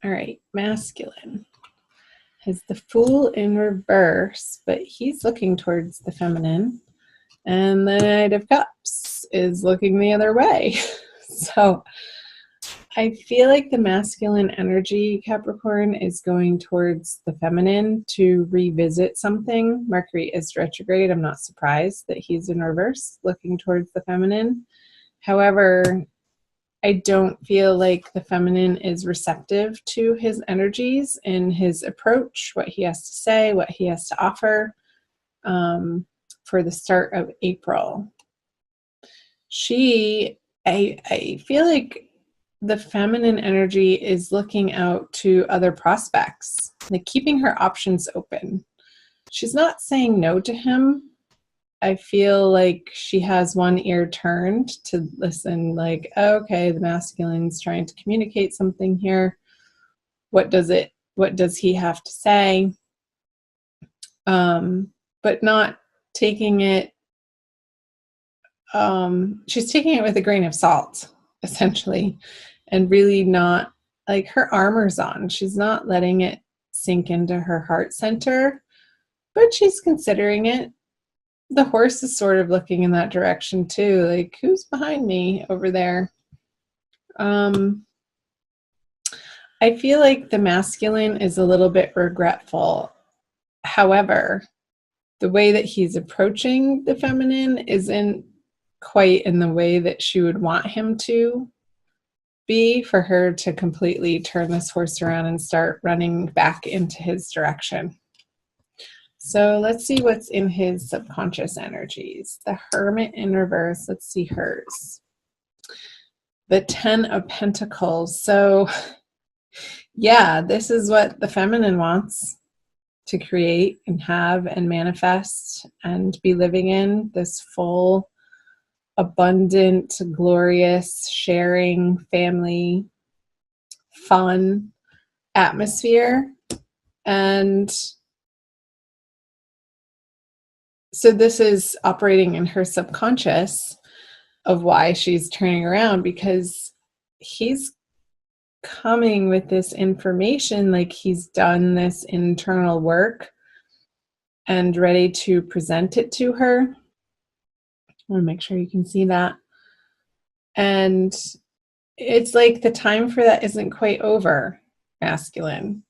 All right, masculine has the Fool in reverse, but he's looking towards the feminine. And the Knight of Cups is looking the other way. So I feel like the masculine energy, Capricorn, is going towards the feminine to revisit something. Mercury is retrograde. I'm not surprised that he's in reverse, looking towards the feminine. However, I don't feel like the feminine is receptive to his energies and his approach, what he has to say, what he has to offer for the start of April. I feel like the feminine energy is looking out to other prospects, like keeping her options open. She's not saying no to him. I feel like she has one ear turned to listen, like, okay, the masculine's trying to communicate something here. What does he have to say? But not taking it, she's taking it with a grain of salt, essentially, and really not, like, her armor's on. She's not letting it sink into her heart center, but she's considering it. The horse is sort of looking in that direction too, like, who's behind me over there? I feel like the masculine is a little bit regretful. However, the way that he's approaching the feminine isn't quite in the way that she would want him to be, for her to completely turn this horse around and start running back into his direction. So let's see what's in his subconscious energies. The Hermit in reverse. Let's see hers. The 10 of Pentacles. So yeah, this is what the feminine wants to create and have and manifest and be living in, this full, abundant, glorious, sharing, family, fun atmosphere. And so this is operating in her subconscious of why she's turning around, because he's coming with this information, like he's done this internal work and ready to present it to her. I want to make sure you can see that. And it's like the time for that isn't quite over, masculine.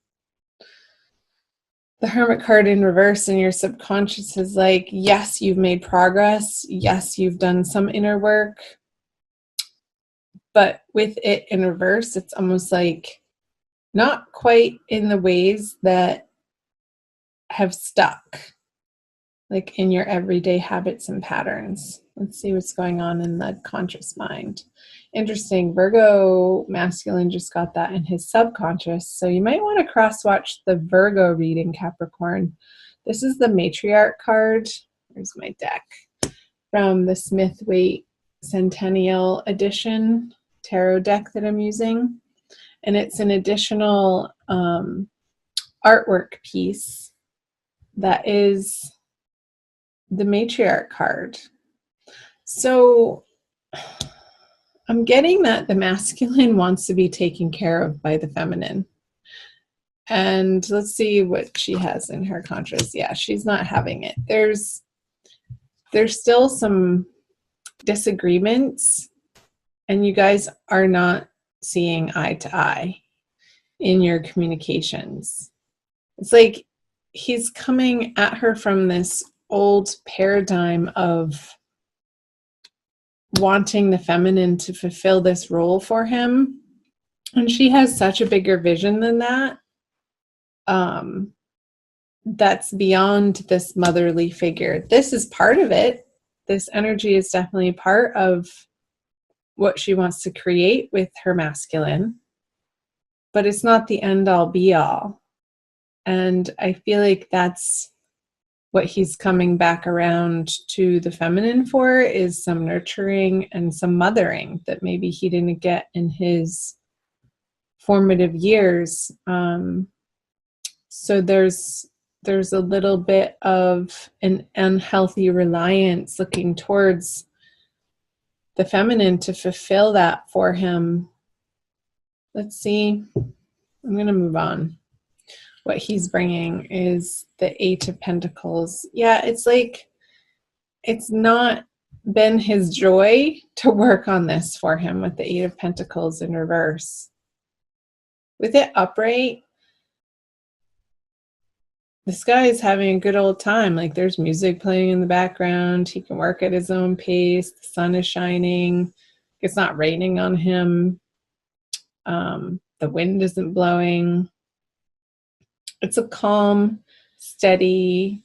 The Hermit card in reverse in your subconscious is like, yes, you've made progress. Yes, you've done some inner work. But with it in reverse, it's almost like not quite in the ways that have stuck, like in your everyday habits and patterns. Let's see what's going on in the conscious mind. Interesting. Virgo masculine just got that in his subconscious. So you might want to cross-watch the Virgo reading, Capricorn. This is the Matriarch card. Here's my deck from the Smith-Waite Centennial Edition tarot deck that I'm using. And it's an additional artwork piece that is the Matriarch card. So I'm getting that the masculine wants to be taken care of by the feminine. And let's see what she has in her conscious. Yeah, she's not having it. There's still some disagreements, and you guys are not seeing eye to eye in your communications. It's like he's coming at her from this old paradigm of wanting the feminine to fulfill this role for him. And she has such a bigger vision than that. That's beyond this motherly figure. This is part of it. This energy is definitely part of what she wants to create with her masculine, but it's not the end all be all. And I feel like that's what he's coming back around to the feminine for, is some nurturing and some mothering that maybe he didn't get in his formative years. So there's a little bit of an unhealthy reliance looking towards the feminine to fulfill that for him. Let's see I'm going to move on. What he's bringing is the Eight of Pentacles. Yeah, it's like it's not been his joy to work on this for him with the Eight of Pentacles in reverse. With it upright, this guy is having a good old time. Like there's music playing in the background. He can work at his own pace. The sun is shining. It's not raining on him. The wind isn't blowing. It's a calm, steady,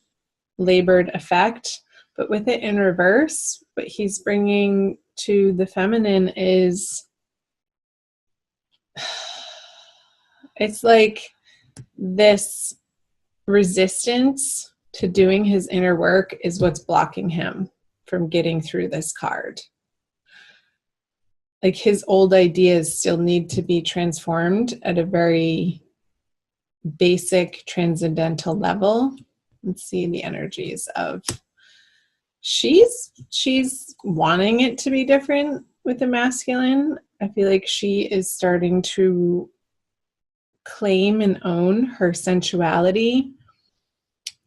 labored effect. But with it in reverse, what he's bringing to the feminine is, it's like this resistance to doing his inner work is what's blocking him from getting through this card. Like his old ideas still need to be transformed at a very basic transcendental level. Let's see the energies of, she's wanting it to be different with the masculine. I feel like she is starting to claim and own her sensuality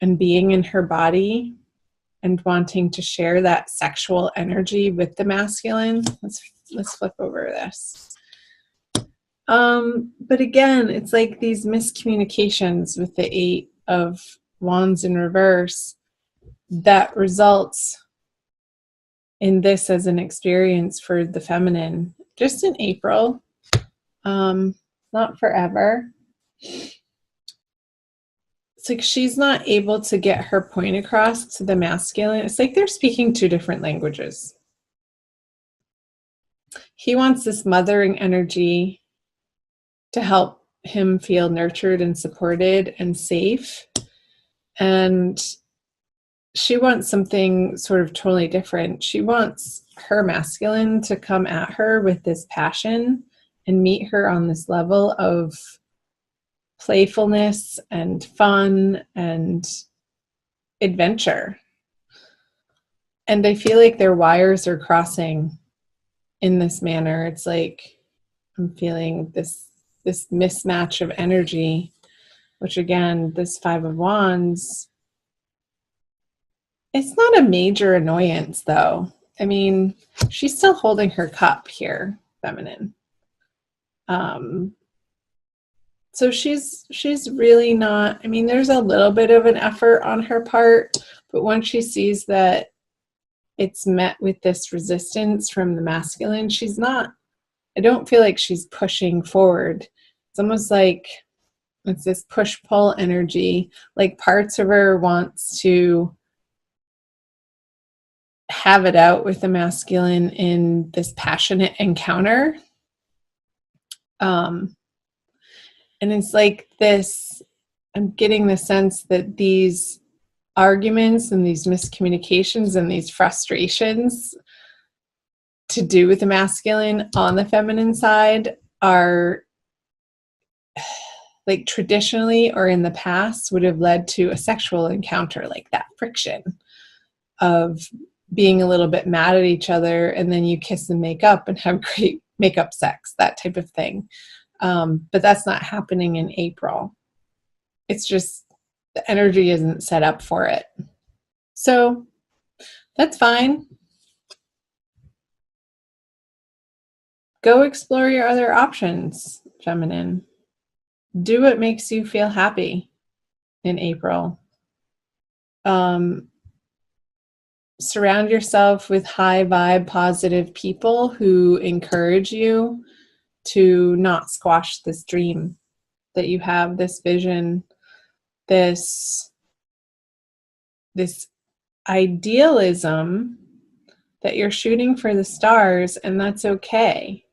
and being in her body and wanting to share that sexual energy with the masculine. Let's flip over this. But again, it's like these miscommunications with the Eight of Wands in reverse that results in this as an experience for the feminine just in April, not forever. It's like she's not able to get her point across to the masculine. It's like they're speaking two different languages. He wants this mothering energy to help him feel nurtured and supported and safe. And she wants something sort of totally different. She wants her masculine to come at her with this passion and meet her on this level of playfulness and fun and adventure. And I feel like their wires are crossing in this manner. It's like I'm feeling this mismatch of energy, which again, this Five of Wands, it's not a major annoyance though. I mean, she's still holding her cup here, feminine. So she's really not, I mean, there's a little bit of an effort on her part, but once she sees that it's met with this resistance from the masculine, she's not, I don't feel like she's pushing forward. It's almost like it's this push-pull energy, like parts of her wants to have it out with the masculine in this passionate encounter. And it's like this, I'm getting the sense that these arguments and these miscommunications and these frustrations to do with the masculine on the feminine side are like traditionally or in the past would have led to a sexual encounter, like that friction of being a little bit mad at each other, and then you kiss and make up and have great makeup sex, that type of thing. But that's not happening in April. It's just the energy isn't set up for it. So that's fine. Go explore your other options, feminine. Do what makes you feel happy in April. Surround yourself with high vibe, positive people who encourage you to not squash this dream that you have, this vision, this idealism that you're shooting for the stars, and that's okay.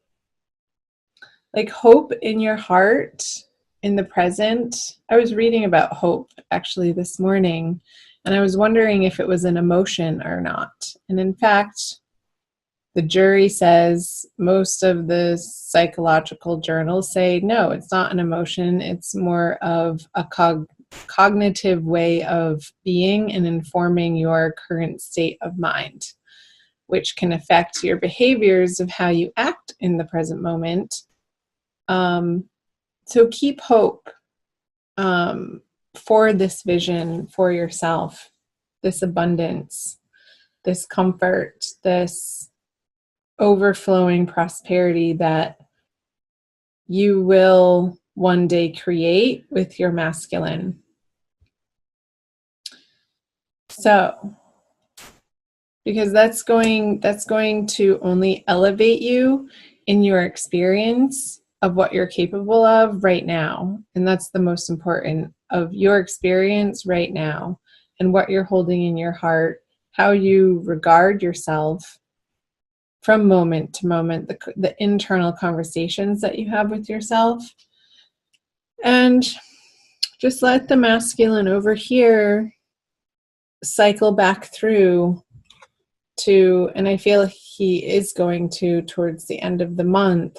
Like hope in your heart, in the present. I was reading about hope actually this morning, and I was wondering if it was an emotion or not. And in fact, the jury says, most of the psychological journals say, no, it's not an emotion. It's more of a cognitive way of being and informing your current state of mind, which can affect your behaviors of how you act in the present moment. So keep hope for this vision for yourself, this abundance, this comfort, this overflowing prosperity that you will one day create with your masculine. So, because that's going to only elevate you in your experience of what you're capable of right now. And that's the most important, of your experience right now and what you're holding in your heart, how you regard yourself from moment to moment, the internal conversations that you have with yourself. And just let the masculine over here cycle back through to, and I feel he is going to, towards the end of the month,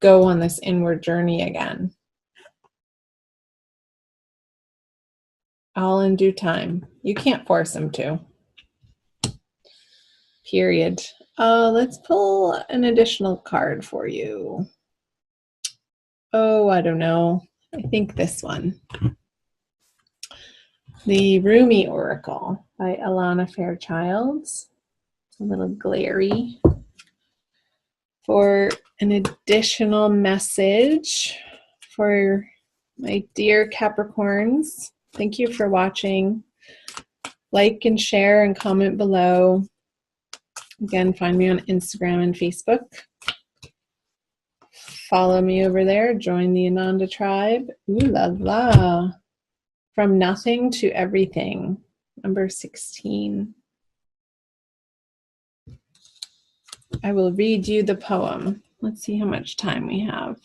go on this inward journey again. All in due time. You can't force him to. Period. Let's pull an additional card for you. Oh, I don't know. I think this one. The Rumi Oracle by Alana Fairchild. It's a little glary. For an additional message for my dear Capricorns, thank you for watching. Like and share and comment below. Again, find me on Instagram and Facebook. Follow me over there. Join the Ananda tribe. Ooh la la. From nothing to everything. Number 16. I will read you the poem. Let's see how much time we have.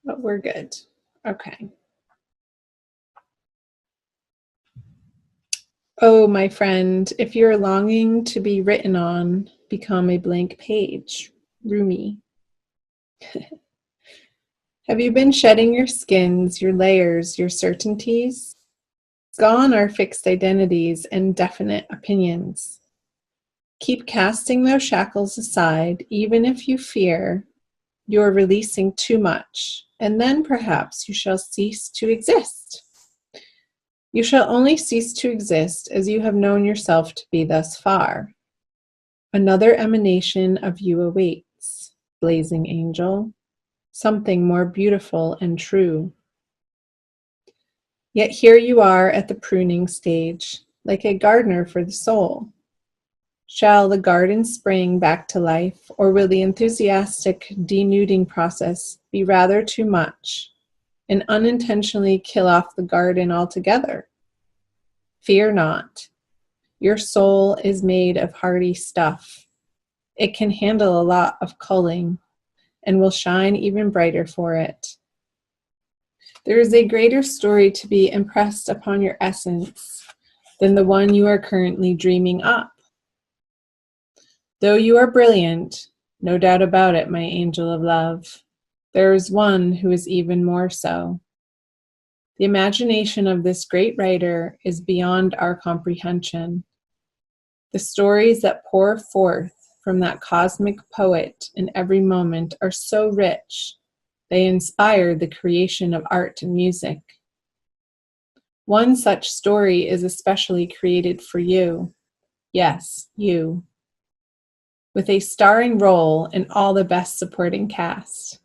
But we're good. Okay. Oh, my friend, if you're longing to be written on, become a blank page. Rumi. Have you been shedding your skins, your layers, your certainties? Gone are fixed identities and definite opinions. Keep casting those shackles aside, even if you fear you're releasing too much, and then perhaps you shall cease to exist. You shall only cease to exist as you have known yourself to be thus far. Another emanation of you awaits, blazing angel, something more beautiful and true. Yet here you are at the pruning stage, like a gardener for the soul. Shall the garden spring back to life, or will the enthusiastic denuding process be rather too much and unintentionally kill off the garden altogether? Fear not. Your soul is made of hardy stuff. It can handle a lot of culling and will shine even brighter for it. There is a greater story to be impressed upon your essence than the one you are currently dreaming up. Though you are brilliant, no doubt about it, my angel of love, there is one who is even more so. The imagination of this great writer is beyond our comprehension. The stories that pour forth from that cosmic poet in every moment are so rich, they inspire the creation of art and music. One such story is especially created for you. Yes, you. With a starring role in all the best supporting cast.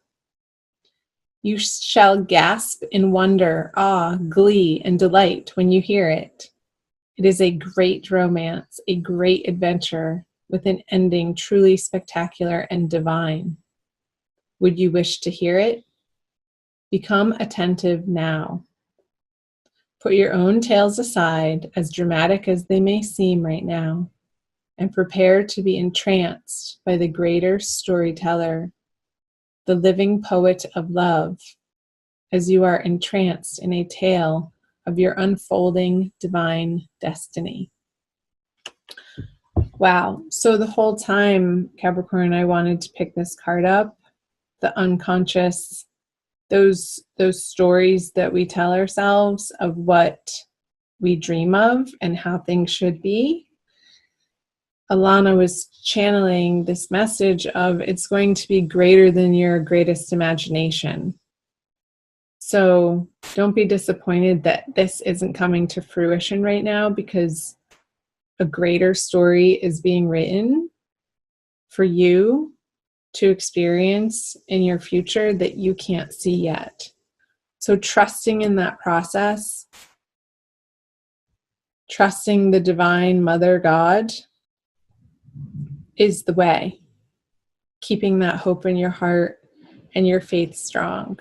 You shall gasp in wonder, awe, glee, and delight when you hear it. It is a great romance, a great adventure, with an ending truly spectacular and divine. Would you wish to hear it? Become attentive now. Put your own tales aside, as dramatic as they may seem right now, and prepare to be entranced by the greater storyteller, the living poet of love, as you are entranced in a tale of your unfolding divine destiny. Wow. So the whole time, Capricorn, I wanted to pick this card up, the unconscious, those stories that we tell ourselves of what we dream of and how things should be. Alana was channeling this message of it's going to be greater than your greatest imagination. So don't be disappointed that this isn't coming to fruition right now, because a greater story is being written for you to experience in your future that you can't see yet. So trusting in that process, trusting the divine Mother God is the way. Keeping that hope in your heart and your faith strong.